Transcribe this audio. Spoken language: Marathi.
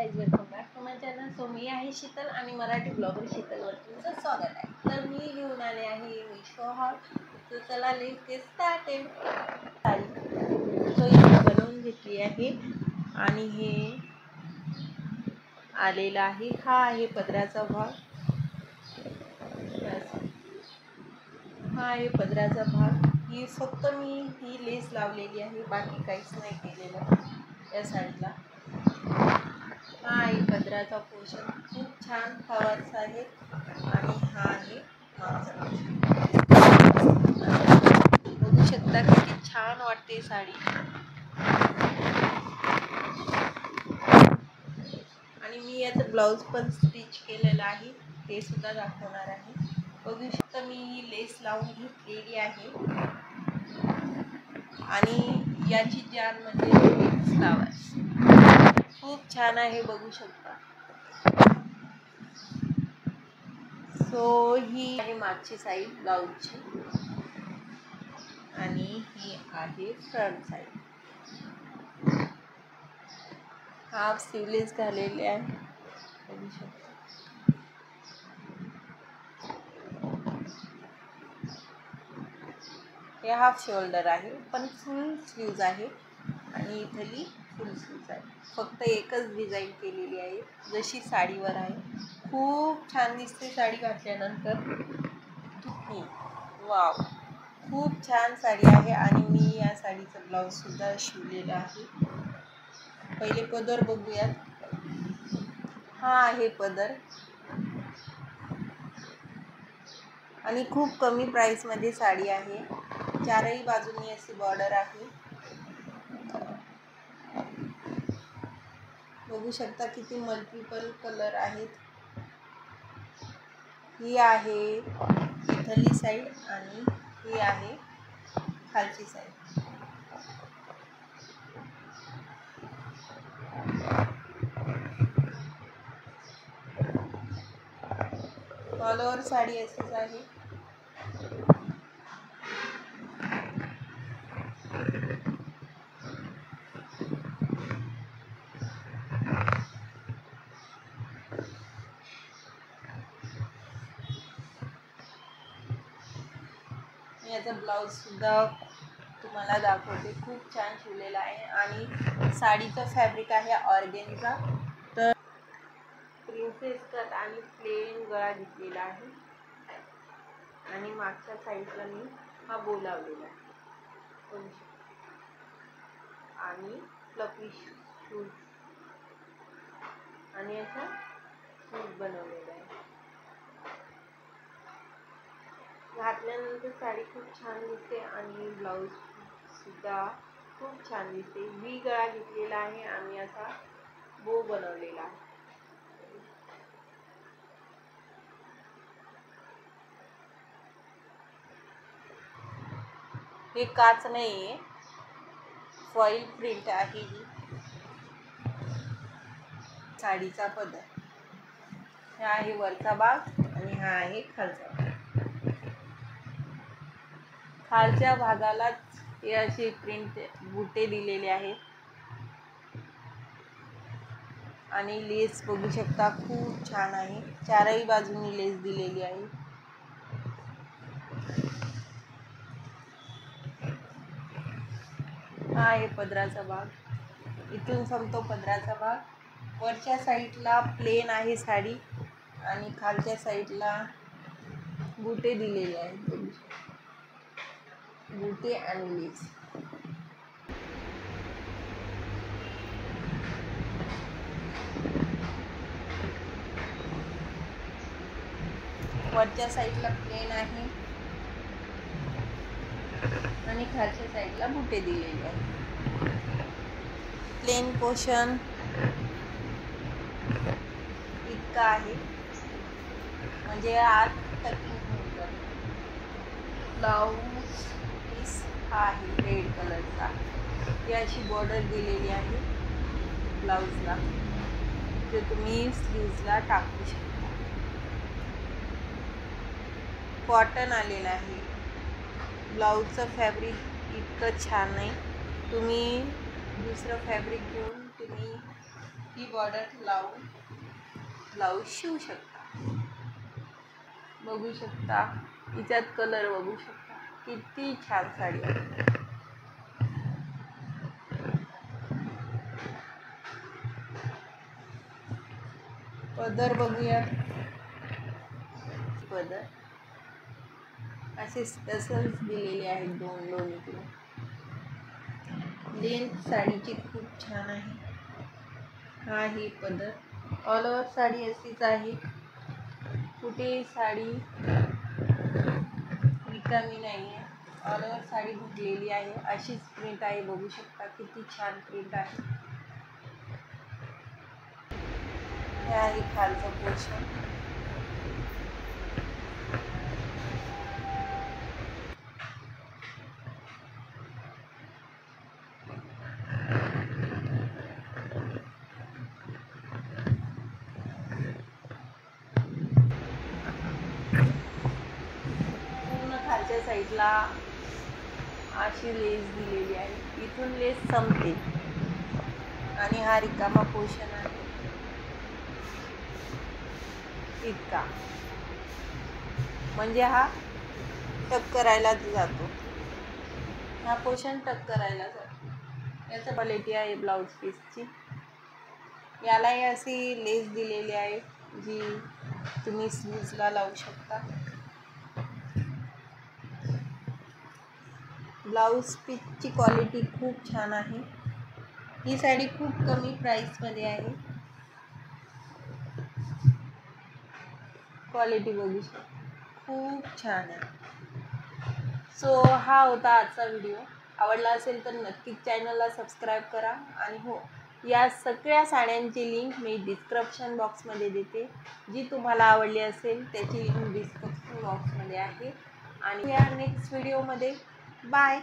Guys, welcome back to my channel. So मी आहे शीतल आणि मराठी ब्लॉगर शीतलवर तुमचं स्वागत आहे. तर मी घेऊन आले आहे मिशो हॉल. तर चला लेट्स गेट स्टार्टेड. सो इथे बनवून घेतली आहे आणि हे आलेला आहे. हा आहे पदराचा भाग. हा आहे पदराचा भाग. ही फक्त मी ही लेस लावलेली आहे, बाकी काहीच नाही केलेलं या साईडला. हा आहे पदराचा पोर्शन, खूप छान हवाच आहे. आणि हा आहे मागचा पोर्शन. बघू शकता किती छान वाटते साडी. आणि मी याचं ब्लाऊज पण स्टिच केलेलं आहे, ते सुद्धा दाखवणार आहे. बघू शकता मी ही लेस लावून घेतलेली आहे आणि याची जान म्हणजे फ्लावर्स खूप छान आहे, बघू शकता. सो ही आहे मागची साईड ब्लाऊजची आणि ही आहे फ्रंट साईड. हाफ स्लीवलेस घालेले आहे, बघू शकता. हे हाफ शोल्डर आहे, पण फुल स्लीव्ज आहे आणि इथली फुल स्लीव्ज आहे. फक्त एकच डिझाईन केलेली आहे, जशी साडीवर आहे. खूप छान दिसते साडी घातल्यानंतर. वाव, खूप छान साडी आहे. आणि मी या साडीचं ब्लाऊज सुद्धा शिवलेलं आहे. पहिले पदर बघूयात. हा आहे पदर आणि खूप कमी प्राइस मध्ये साडी आहे. चारही बाजूंनी अशी बॉर्डर आहे, बघू शकता. किती मल्टिपल कलर आहेत. ही आहे इथली साईड आणि ही आहे खालची साईड. ऑल ओव्हर साडी अशीच आहे. याचा ब्लाऊज सुद्धा तुम्हाला दाखवते, खूप छान शिवलेला आहे. आणि साडीचं फॅब्रिक आहे ऑर्गेन्झा. तर प्रिन्सेस कट आणि प्लेन गळा घेतलेला आहे आणि मागच्या साईडला मी हा बो लावलेला आहे आणि फ्लफी शूज आणि असा शूज बनवलेला आहे. घातल्यानंतर साडी खूप छान दिसते आणि ब्लाऊज सुद्धा खूप छान दिसते. व्ही गळा घेतलेला आहे आणि असा बो बनवलेला आहे. हे काच नाहीये, फॉईल प्रिंट आहे ही. साडीचा पदर हा आहे वरचा भाग आणि हा आहे खालचा भाग. खालच्या भागालाच हे असे प्रिंट बुटे दिलेले आहेत आणि लेस बघू शकता, खूप छान आहे. चारही बाजूंनी लेस दिलेली आहे. हा आहे पदराचा भाग. इथून संपतो पदराचा भाग. वरच्या साईडला प्लेन आहे साडी आणि खालच्या साईडला बुटे दिलेले आहेत, बुटे आणि लेस. वरच्या साईडला प्लेन आहे आणि खालच्या साईडला बुटे दिलेले आहेत. प्लेन पोर्शन इतका आहे, म्हणजे आत टकिंग होऊन जाते. ब्लाऊज पीस हा आहे रेड कलरचा. ही अशी बॉर्डर दिलेली आहे ब्लाऊजला, जे तुम्ही स्लीव्जला टाकू शकता. कॉटन आलेलं आहे. ब्लाऊजचं फॅब्रिक इतकं छान नाही, तुम्ही दुसरं फॅब्रिक घेऊन तुम्ही ही बॉर्डर लावून ब्लाऊज शिवू शकता. बघू शकता हिच्यात कलर बघू शकता, किती छान साडी आहे. पदर बघूया. पदर असे टसल्स दिलेले आहेत दोन्हीकडे. लेंथ साडीची खूप छान आहे. हा ही पदर ऑल ओव्हर साडी अशीच आहे, कुठे साडी रिकामी नाही आहे. ऑल ओव्हर साडी भरलेली आहे. अशीच प्रिंट आहे. बघू शकता किती छान प्रिंट आहे. हे आहे खालचं पोर्शन. पूर्ण खालच्या साईडला अशी लेस दिलेली आहे. इथून लेस संपते आणि हा रिकामा पोर्शन आहे इतका, म्हणजे हा टक करायला जातो. हा पोर्शन टक करायला जातो. याची क्वालिटी आहे ब्लाऊज पीसची. यालाही अशी लेस दिलेली आहे जी तुम्ही स्लीव्जला लावू शकता. ब्लाऊज पीसची क्वालिटी खूप छान आहे. ही साडी खूप कमी प्राईसमध्ये आहे. क्वालिटी बघू शकता, खूप छान आहे. सो हा होता आजचा व्हिडिओ. आवडला असेल तर नक्कीच चॅनलला सबस्क्राईब करा. आणि हो, या सगळ्या साड्यांची लिंक मी डिस्क्रिप्शन बॉक्समध्ये देते. जी तुम्हाला आवडली असेल त्याची लिंक डिस्क्रिप्शन बॉक्समध्ये आहे. आणि या नेक्स्ट व्हिडिओमध्ये बाय.